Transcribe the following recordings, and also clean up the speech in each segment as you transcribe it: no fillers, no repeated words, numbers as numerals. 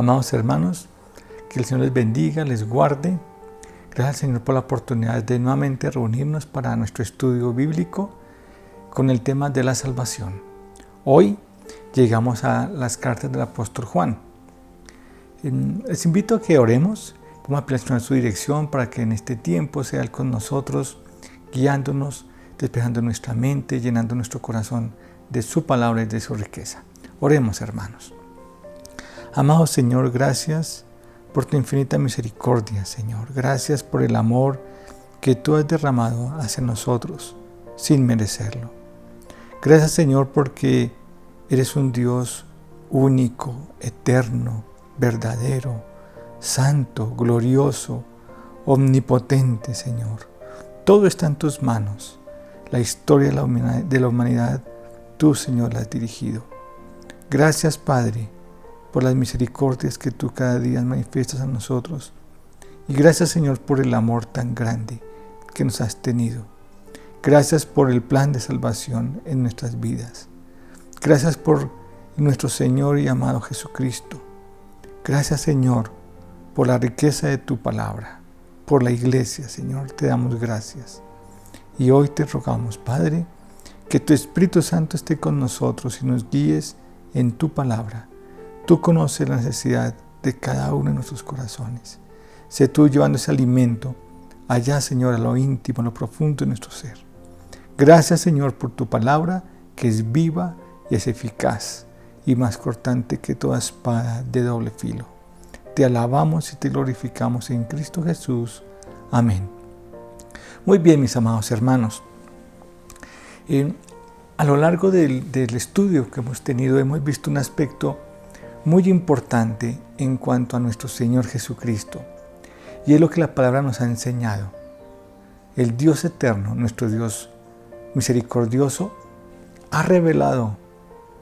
Amados hermanos, que el Señor les bendiga, les guarde. Gracias, Señor, por la oportunidad de nuevamente reunirnos para nuestro estudio bíblico con el tema de la salvación. Hoy llegamos a las cartas del apóstol Juan. Les invito a que oremos, vamos a pedir su dirección para que en este tiempo sea Él con nosotros, guiándonos, despejando nuestra mente, llenando nuestro corazón de su palabra y de su riqueza. Oremos, hermanos. Amado Señor, gracias por tu infinita misericordia, Señor. Gracias por el amor que tú has derramado hacia nosotros sin merecerlo. Gracias, Señor, porque eres un Dios único, eterno, verdadero, santo, glorioso, omnipotente, Señor. Todo está en tus manos. La historia de la humanidad, tú, Señor, la has dirigido. Gracias, Padre, por las misericordias que tú cada día manifiestas a nosotros. Y gracias, Señor, por el amor tan grande que nos has tenido. Gracias por el plan de salvación en nuestras vidas. Gracias por nuestro Señor y amado Jesucristo. Gracias, Señor, por la riqueza de tu palabra, por la iglesia, Señor, te damos gracias. Y hoy te rogamos, Padre, que tu Espíritu Santo esté con nosotros y nos guíes en tu palabra. Tú conoces la necesidad de cada uno de nuestros corazones. Sé tú llevando ese alimento allá, Señor, a lo íntimo, a lo profundo de nuestro ser. Gracias, Señor, por tu palabra, que es viva y es eficaz y más cortante que toda espada de doble filo. Te alabamos y te glorificamos en Cristo Jesús. Amén. Muy bien, mis amados hermanos. A lo largo del estudio que hemos tenido, hemos visto un aspecto muy importante en cuanto a nuestro Señor Jesucristo. Y es lo que la palabra nos ha enseñado. El Dios eterno, nuestro Dios misericordioso, ha revelado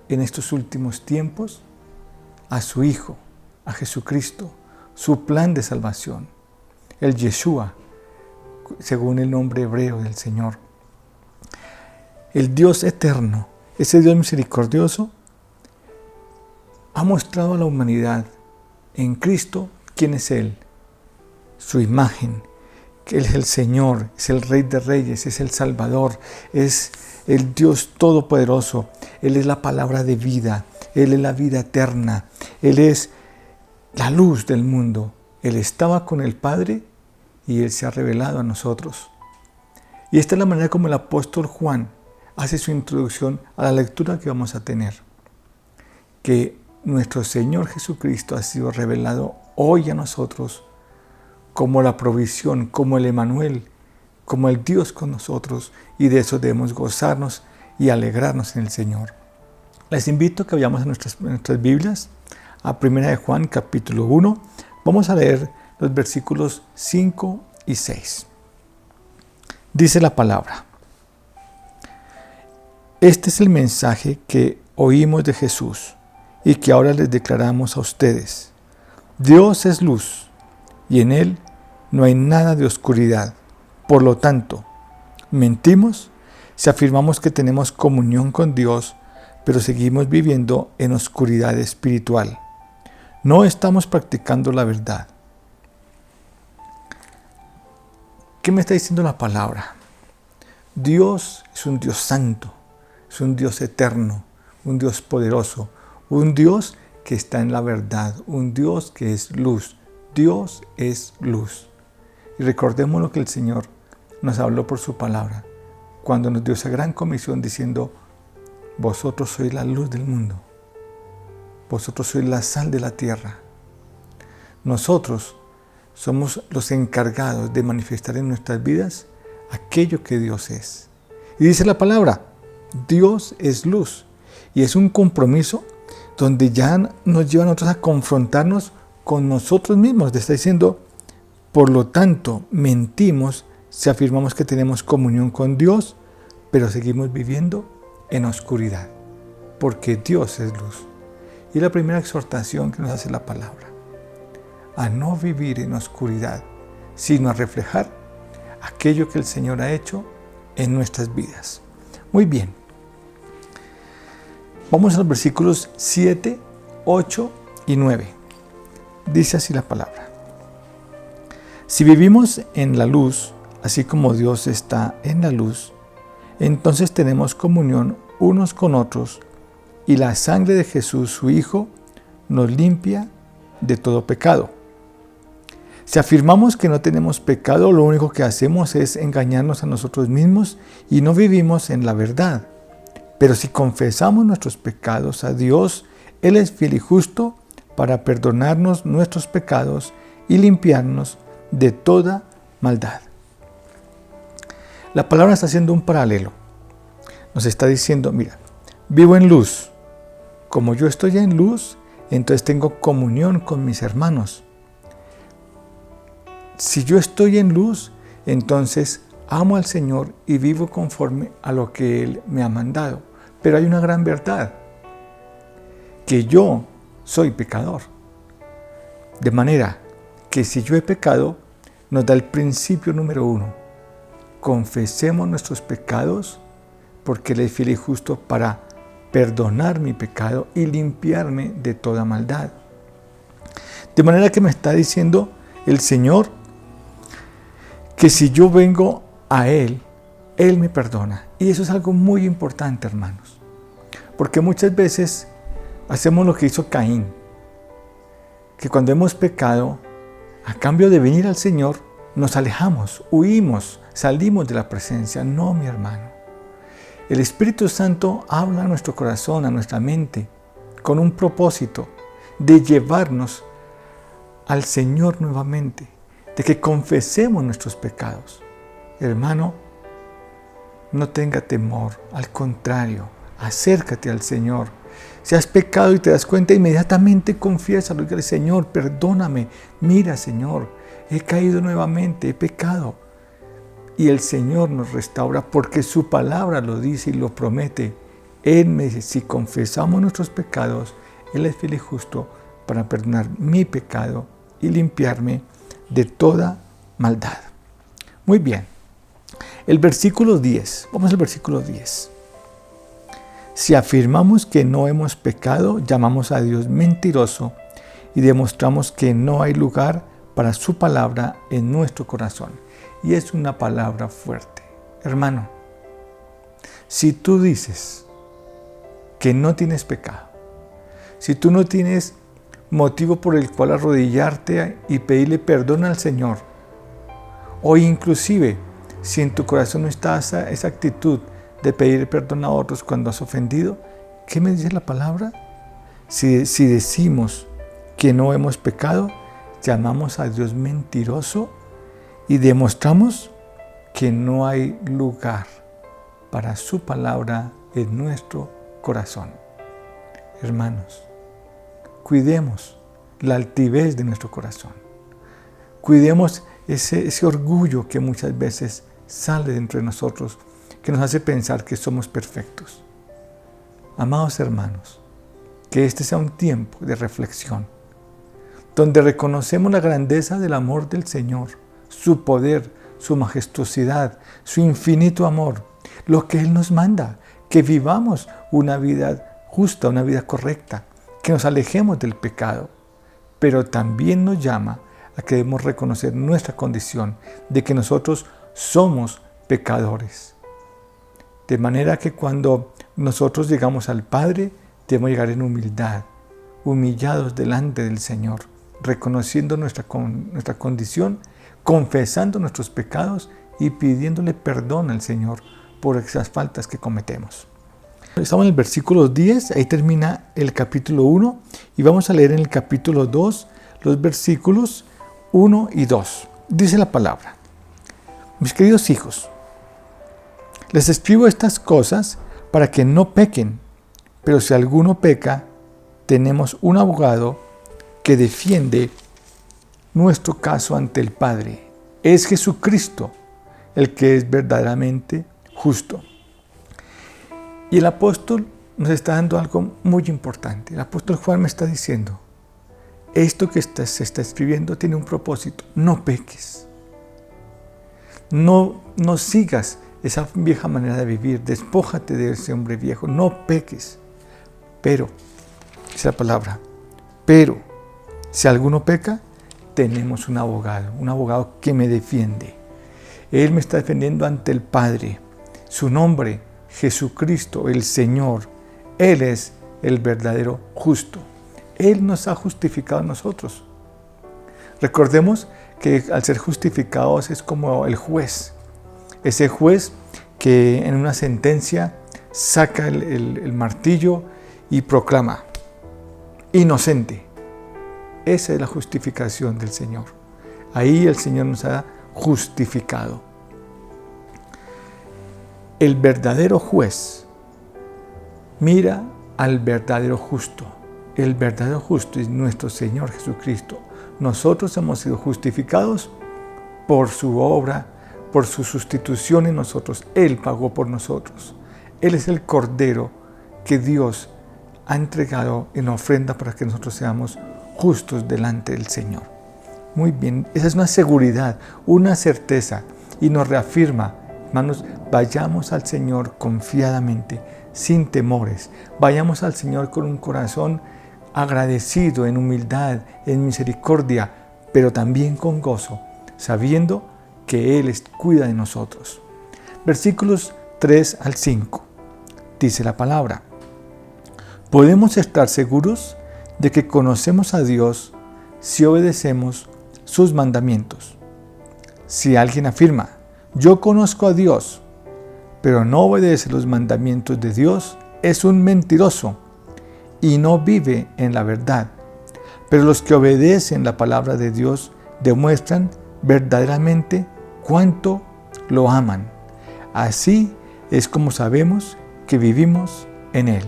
en estos últimos tiempos a su Hijo, a Jesucristo, su plan de salvación, el Yeshua, según el nombre hebreo del Señor. El Dios eterno, ese Dios misericordioso, ha mostrado a la humanidad en Cristo quién es Él, su imagen, que Él es el Señor, es el Rey de Reyes, es el Salvador, es el Dios Todopoderoso. Él es la palabra de vida, Él es la vida eterna, Él es la luz del mundo. Él estaba con el Padre y Él se ha revelado a nosotros. Y esta es la manera como el apóstol Juan hace su introducción a la lectura que vamos a tener. Que nuestro Señor Jesucristo ha sido revelado hoy a nosotros como la provisión, como el Emmanuel, como el Dios con nosotros, y de eso debemos gozarnos y alegrarnos en el Señor. Les invito a que vayamos a nuestras Biblias, a 1 de Juan capítulo 1. Vamos a leer los versículos 5 y 6. Dice la palabra: Este es el mensaje que oímos de Jesús y que ahora les declaramos a ustedes. Dios es luz y en Él no hay nada de oscuridad. Por lo tanto, mentimos si afirmamos que tenemos comunión con Dios, pero seguimos viviendo en oscuridad espiritual. No estamos practicando la verdad. ¿Qué me está diciendo la palabra? Dios es un Dios santo, es un Dios eterno, un Dios poderoso, un Dios que está en la verdad, un Dios que es luz. Dios es luz. Y recordemos lo que el Señor nos habló por su palabra, cuando nos dio esa gran comisión diciendo: vosotros sois la luz del mundo, vosotros sois la sal de la tierra. Nosotros somos los encargados de manifestar en nuestras vidas aquello que Dios es. Y dice la palabra, Dios es luz. Y es un compromiso donde ya nos lleva a nosotros a confrontarnos con nosotros mismos. Está diciendo, por lo tanto, mentimos si afirmamos que tenemos comunión con Dios, pero seguimos viviendo en oscuridad, porque Dios es luz. Y la primera exhortación que nos hace la palabra, a no vivir en oscuridad, sino a reflejar aquello que el Señor ha hecho en nuestras vidas. Muy bien. Vamos a los versículos 7, 8 y 9. Dice así la palabra: si vivimos en la luz, así como Dios está en la luz, entonces tenemos comunión unos con otros, y la sangre de Jesús, su Hijo, nos limpia de todo pecado. Si afirmamos que no tenemos pecado, lo único que hacemos es engañarnos a nosotros mismos y no vivimos en la verdad. Pero si confesamos nuestros pecados a Dios, Él es fiel y justo para perdonarnos nuestros pecados y limpiarnos de toda maldad. La palabra está haciendo un paralelo. Nos está diciendo, mira, vivo en luz. Como yo estoy en luz, entonces tengo comunión con mis hermanos. Si yo estoy en luz, entonces amo al Señor y vivo conforme a lo que Él me ha mandado. Pero hay una gran verdad, que yo soy pecador. De manera que si yo he pecado, nos da el principio número 1. Confesemos nuestros pecados, porque Él es fiel y justo para perdonar mi pecado y limpiarme de toda maldad. De manera que me está diciendo el Señor que si yo vengo a Él, Él me perdona. Y eso es algo muy importante, hermanos. Porque muchas veces hacemos lo que hizo Caín, que cuando hemos pecado, a cambio de venir al Señor, nos alejamos, huimos, salimos de la presencia. No, mi hermano. El Espíritu Santo habla a nuestro corazón, a nuestra mente, con un propósito de llevarnos al Señor nuevamente, de que confesemos nuestros pecados. Hermano, no tenga temor, al contrario, acércate al Señor. Si has pecado y te das cuenta, inmediatamente confiésalo y dile: Señor, perdóname. Mira, Señor, he caído nuevamente, he pecado. Y el Señor nos restaura porque su palabra lo dice y lo promete. Él me dice: si confesamos nuestros pecados, Él es fiel y justo para perdonar mi pecado y limpiarme de toda maldad. Muy bien. El versículo 10. Vamos al versículo 10. Si afirmamos que no hemos pecado, llamamos a Dios mentiroso y demostramos que no hay lugar para su palabra en nuestro corazón. Y es una palabra fuerte. Hermano, si tú dices que no tienes pecado, si tú no tienes motivo por el cual arrodillarte y pedirle perdón al Señor, o inclusive si en tu corazón no está esa actitud de pedir perdón a otros cuando has ofendido, ¿qué me dice la palabra? Si decimos que no hemos pecado, llamamos a Dios mentiroso y demostramos que no hay lugar para su palabra en nuestro corazón. Hermanos, cuidemos la altivez de nuestro corazón. Cuidemos ese orgullo que muchas veces sale de entre nosotros, que nos hace pensar que somos perfectos. Amados hermanos, que este sea un tiempo de reflexión, donde reconocemos la grandeza del amor del Señor, su poder, su majestuosidad, su infinito amor, lo que Él nos manda, que vivamos una vida justa, una vida correcta, que nos alejemos del pecado, pero también nos llama a que debemos reconocer nuestra condición de que nosotros somos pecadores. De manera que cuando nosotros llegamos al Padre, debemos llegar en humildad, humillados delante del Señor, reconociendo nuestra condición, confesando nuestros pecados y pidiéndole perdón al Señor por esas faltas que cometemos. Estamos en el versículo 10, ahí termina el capítulo 1 y vamos a leer en el capítulo 2 los versículos 1 y 2. Dice la palabra: mis queridos hijos, les escribo estas cosas para que no pequen, pero si alguno peca, tenemos un abogado que defiende nuestro caso ante el Padre. Es Jesucristo, el que es verdaderamente justo. Y el apóstol nos está dando algo muy importante. El apóstol Juan me está diciendo: esto que se está escribiendo tiene un propósito. No peques. No sigas esa vieja manera de vivir. Despójate de ese hombre viejo. No peques. Pero, dice la palabra, pero Si alguno peca, tenemos un abogado que me defiende. Él me está defendiendo ante el Padre. Su nombre, Jesucristo, el Señor. Él es el verdadero justo. Él nos ha justificado a nosotros. Recordemos que al ser justificados es como el juez. Ese juez que en una sentencia saca el martillo y proclama: inocente. Esa es la justificación del Señor. Ahí el Señor nos ha justificado. El verdadero juez mira al verdadero justo. El verdadero justo es nuestro Señor Jesucristo. Nosotros hemos sido justificados por su obra, por su sustitución en nosotros. Él pagó por nosotros. Él es el Cordero que Dios ha entregado en ofrenda para que nosotros seamos justos delante del Señor. Muy bien, esa es una seguridad, una certeza, y nos reafirma, hermanos, vayamos al Señor confiadamente, sin temores. Vayamos al Señor con un corazón agradecido, en humildad, en misericordia, pero también con gozo, sabiendo que Él cuida de nosotros. Versículos 3 al 5. Dice la palabra: podemos estar seguros de que conocemos a Dios si obedecemos sus mandamientos. Si alguien afirma: yo conozco a Dios, pero no obedece los mandamientos de Dios, es un mentiroso y no vive en la verdad. Pero los que obedecen la palabra de Dios demuestran verdaderamente cuánto lo aman. Así es como sabemos que vivimos en Él.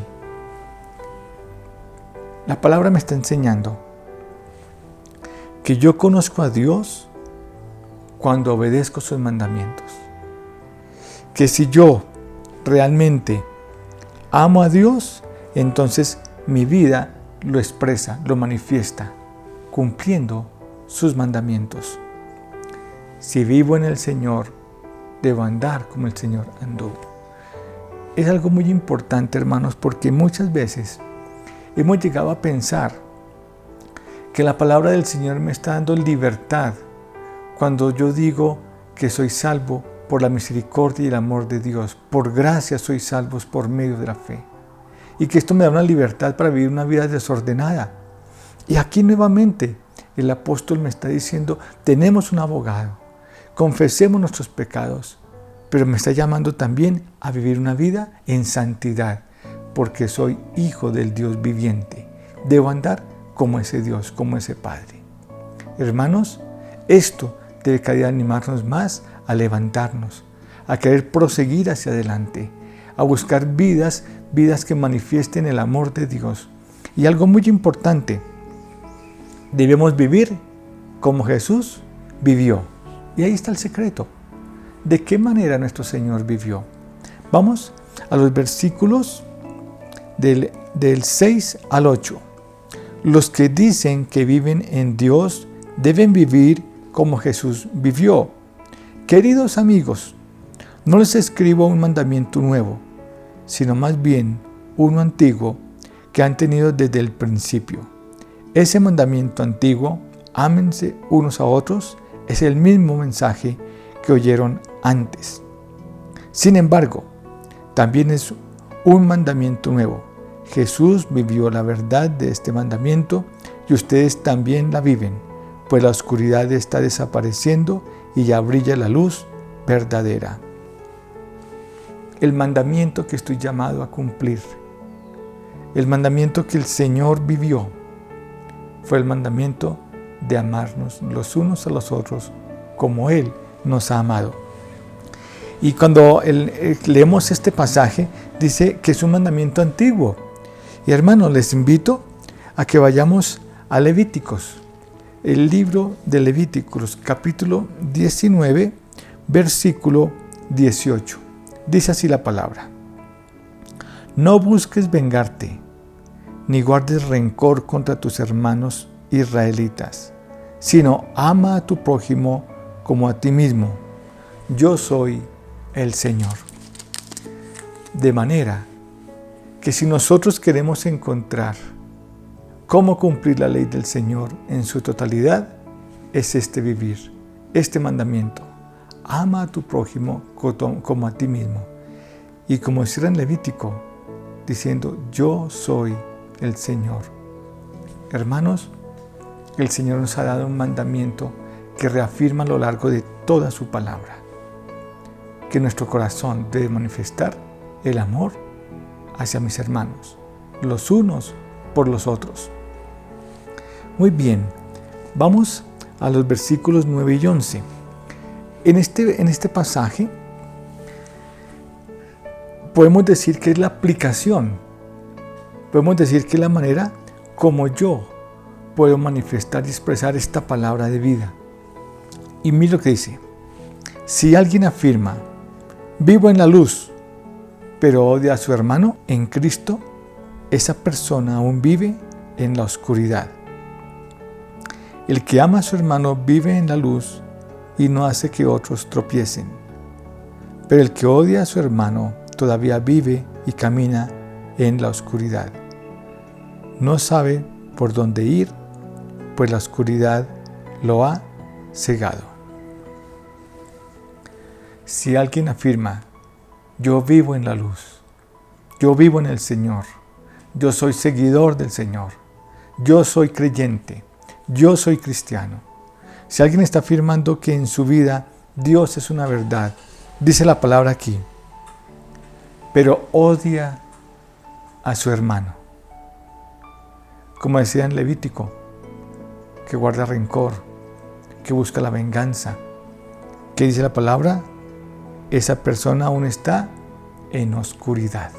La palabra me está enseñando que yo conozco a Dios cuando obedezco sus mandamientos. Que si yo realmente amo a Dios, entonces mi vida lo expresa, lo manifiesta, cumpliendo sus mandamientos. Si vivo en el Señor, debo andar como el Señor anduvo. Es algo muy importante, hermanos, porque muchas veces hemos llegado a pensar que la palabra del Señor me está dando libertad cuando yo digo que soy salvo por la misericordia y el amor de Dios. Por gracia sois salvos por medio de la fe. Y que esto me da una libertad para vivir una vida desordenada. Y aquí nuevamente el apóstol me está diciendo: tenemos un abogado, confesemos nuestros pecados, pero me está llamando también a vivir una vida en santidad, porque soy hijo del Dios viviente. Debo andar como ese Dios, como ese Padre. Hermanos, esto debe cada día animarnos más a levantarnos, a querer proseguir hacia adelante, a buscar vidas que manifiesten el amor de Dios. Y algo muy importante, debemos vivir como Jesús vivió. Y ahí está el secreto. ¿De qué manera nuestro Señor vivió? Vamos a los versículos del 6 al 8. Los que dicen que viven en Dios deben vivir como Jesús vivió. Queridos amigos, no les escribo un mandamiento nuevo, sino más bien uno antiguo que han tenido desde el principio. Ese mandamiento antiguo, ámense unos a otros, es el mismo mensaje que oyeron antes. Sin embargo, también es un mandamiento nuevo. Jesús vivió la verdad de este mandamiento y ustedes también la viven, pues la oscuridad está desapareciendo y ya brilla la luz verdadera. El mandamiento que estoy llamado a cumplir, el mandamiento que el Señor vivió, fue el mandamiento de amarnos los unos a los otros como Él nos ha amado. Y cuando leemos este pasaje, dice que es un mandamiento antiguo. Y hermanos, les invito a que vayamos a Levíticos, el libro de Levíticos, capítulo 19, versículo 18. Dice así la palabra: no busques vengarte, ni guardes rencor contra tus hermanos israelitas, sino ama a tu prójimo como a ti mismo. Yo soy el Señor. De manera que si nosotros queremos encontrar cómo cumplir la ley del Señor en su totalidad es este vivir, este mandamiento. Ama a tu prójimo como a ti mismo. Y como decía en Levítico, diciendo, yo soy el Señor. Hermanos, el Señor nos ha dado un mandamiento que reafirma a lo largo de toda su palabra, que nuestro corazón debe manifestar el amor hacia mis hermanos, los unos por los otros. Muy bien, vamos a los versículos 9 y 11. En este pasaje podemos decir que es la aplicación, podemos decir que es la manera como yo puedo manifestar y expresar esta palabra de vida. Y mira lo que dice: si alguien afirma, vivo en la luz, pero odia a su hermano en Cristo, esa persona aún vive en la oscuridad. El que ama a su hermano vive en la luz y no hace que otros tropiecen. Pero el que odia a su hermano todavía vive y camina en la oscuridad. No sabe por dónde ir, pues la oscuridad lo ha cegado. Si alguien afirma, yo vivo en la luz, yo vivo en el Señor, yo soy seguidor del Señor, yo soy creyente, yo soy cristiano. Si alguien está afirmando que en su vida Dios es una verdad, dice la palabra aquí, pero odia a su hermano, como decía en Levítico, que guarda rencor, que busca la venganza, ¿qué dice la palabra? Esa persona aún está en oscuridad.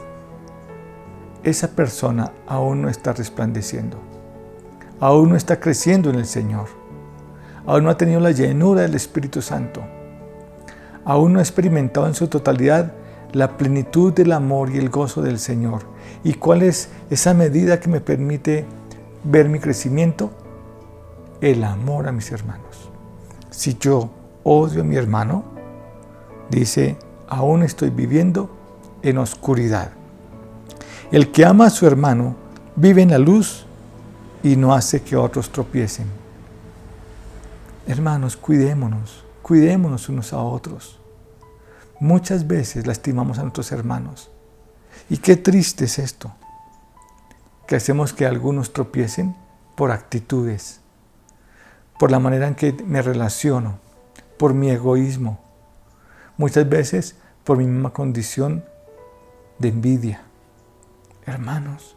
Esa persona aún no está resplandeciendo, aún no está creciendo en el Señor, aún no ha tenido la llenura del Espíritu Santo, aún no ha experimentado en su totalidad la plenitud del amor y el gozo del Señor. ¿Y cuál es esa medida que me permite ver mi crecimiento? El amor a mis hermanos. Si yo odio a mi hermano, dice, aún estoy viviendo en oscuridad. El que ama a su hermano vive en la luz y no hace que otros tropiecen. Hermanos, cuidémonos unos a otros. Muchas veces lastimamos a nuestros hermanos. Y qué triste es esto, que hacemos que algunos tropiecen por actitudes, por la manera en que me relaciono, por mi egoísmo, muchas veces por mi misma condición de envidia. Hermanos,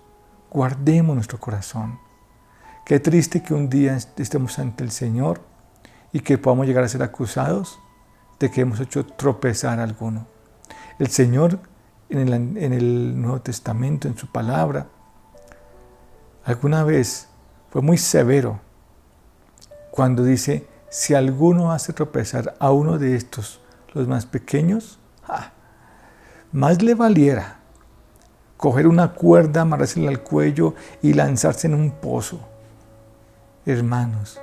guardemos nuestro corazón. Qué triste que un día estemos ante el Señor y que podamos llegar a ser acusados de que hemos hecho tropezar a alguno. El Señor en el Nuevo Testamento, en su palabra, alguna vez fue muy severo cuando dice, si alguno hace tropezar a uno de estos, los más pequeños, más le valiera coger una cuerda, amarrársela al cuello y lanzarse en un pozo. Hermanos,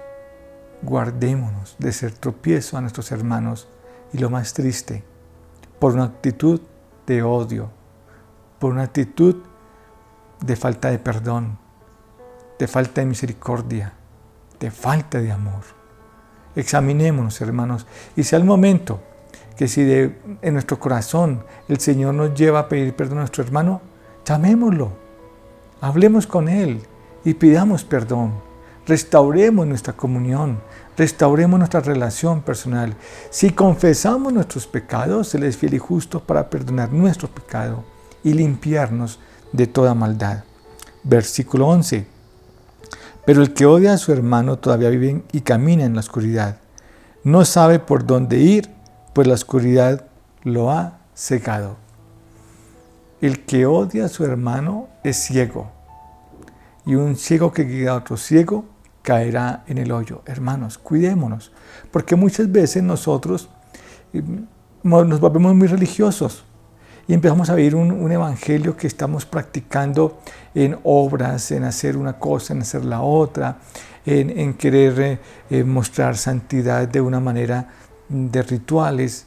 guardémonos de ser tropiezo a nuestros hermanos y lo más triste, por una actitud de odio, por una actitud de falta de perdón, de falta de misericordia, de falta de amor. Examinémonos, hermanos, y sea el momento que si en nuestro corazón el Señor nos lleva a pedir perdón a nuestro hermano, llamémoslo, hablemos con Él y pidamos perdón. Restauremos nuestra comunión, restauremos nuestra relación personal. Si confesamos nuestros pecados, Él es fiel y justo para perdonar nuestro pecado y limpiarnos de toda maldad. Versículo 11. Pero el que odia a su hermano todavía vive y camina en la oscuridad. No sabe por dónde ir, pues la oscuridad lo ha cegado. El que odia a su hermano es ciego, y un ciego que guía a otro ciego caerá en el hoyo. Hermanos, cuidémonos, porque muchas veces nosotros nos volvemos muy religiosos y empezamos a vivir un evangelio que estamos practicando en obras, en hacer una cosa, en hacer la otra, en querer mostrar santidad de una manera de rituales,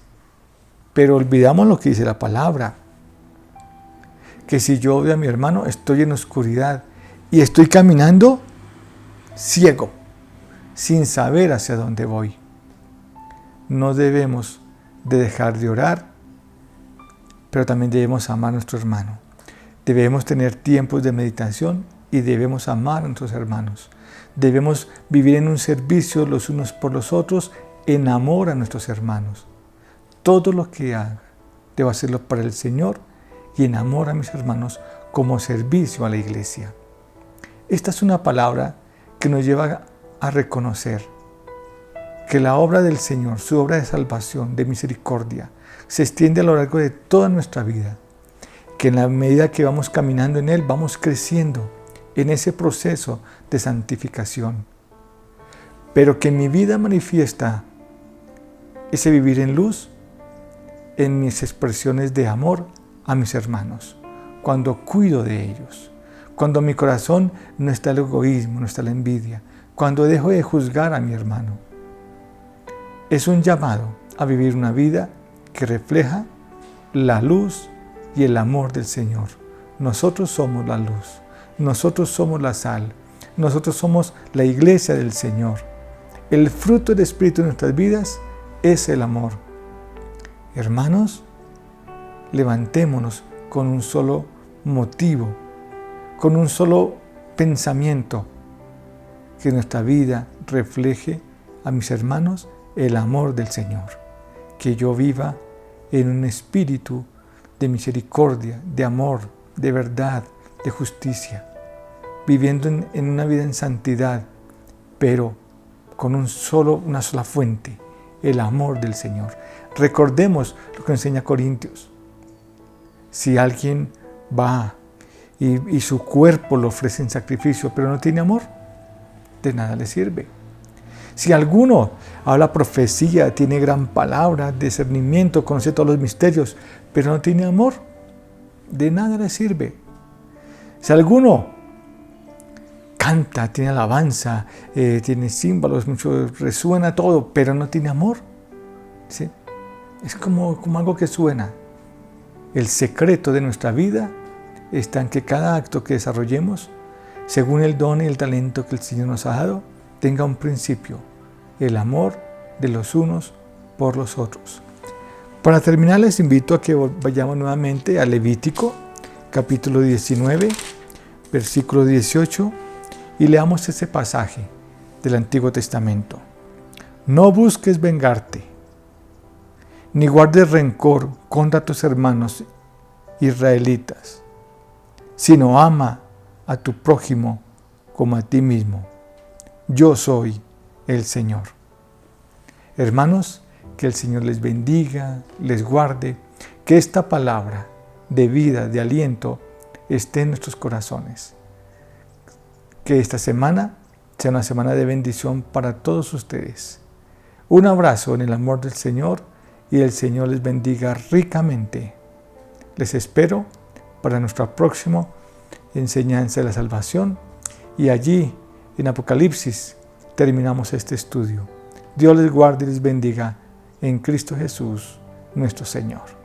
pero olvidamos lo que dice la palabra, que si yo odio a mi hermano estoy en oscuridad y estoy caminando ciego, sin saber hacia dónde voy. No debemos de dejar de orar, pero también debemos amar a nuestro hermano. Debemos tener tiempos de meditación y debemos amar a nuestros hermanos. Debemos vivir en un servicio los unos por los otros, en amor a nuestros hermanos. Todo lo que haga, debo hacerlo para el Señor y en amor a mis hermanos como servicio a la iglesia. Esta es una palabra que nos lleva a reconocer que la obra del Señor, su obra de salvación, de misericordia, se extiende a lo largo de toda nuestra vida. Que en la medida que vamos caminando en Él, vamos creciendo en ese proceso de santificación. Pero que mi vida manifiesta ese vivir en luz en mis expresiones de amor a mis hermanos, cuando cuido de ellos, cuando en mi corazón no está el egoísmo, no está la envidia, cuando dejo de juzgar a mi hermano. Es un llamado a vivir una vida que refleja la luz y el amor del Señor. Nosotros somos la luz, nosotros somos la sal, nosotros somos la iglesia del Señor. El fruto del Espíritu en nuestras vidas es el amor. Hermanos, levantémonos con un solo motivo, con un solo pensamiento, que nuestra vida refleje a mis hermanos el amor del Señor, que yo viva en un espíritu de misericordia, de amor, de verdad, de justicia, viviendo en una vida en santidad, pero con una sola fuente, el amor del Señor. Recordemos lo que enseña Corintios. Si alguien va y su cuerpo lo ofrece en sacrificio, pero no tiene amor, de nada le sirve. Si alguno habla profecía, tiene gran palabra, discernimiento, conoce todos los misterios, pero no tiene amor, de nada le sirve. Si alguno canta, tiene alabanza, tiene címbalos, mucho, resuena todo, pero no tiene amor, ¿sí? Es como algo que suena. El secreto de nuestra vida está en que cada acto que desarrollemos, según el don y el talento que el Señor nos ha dado, tenga un principio, el amor de los unos por los otros. Para terminar, les invito a que vayamos nuevamente a Levítico, capítulo 19, versículo 18, y leamos ese pasaje del Antiguo Testamento. No busques vengarte, ni guardes rencor contra tus hermanos israelitas, sino ama a tu prójimo como a ti mismo. Yo soy el Señor. Hermanos, que el Señor les bendiga, les guarde, que esta palabra de vida, de aliento, esté en nuestros corazones. Que esta semana sea una semana de bendición para todos ustedes. Un abrazo en el amor del Señor y el Señor les bendiga ricamente. Les espero para nuestra próxima enseñanza de la salvación y allí en Apocalipsis terminamos este estudio. Dios les guarde y les bendiga en Cristo Jesús, nuestro Señor.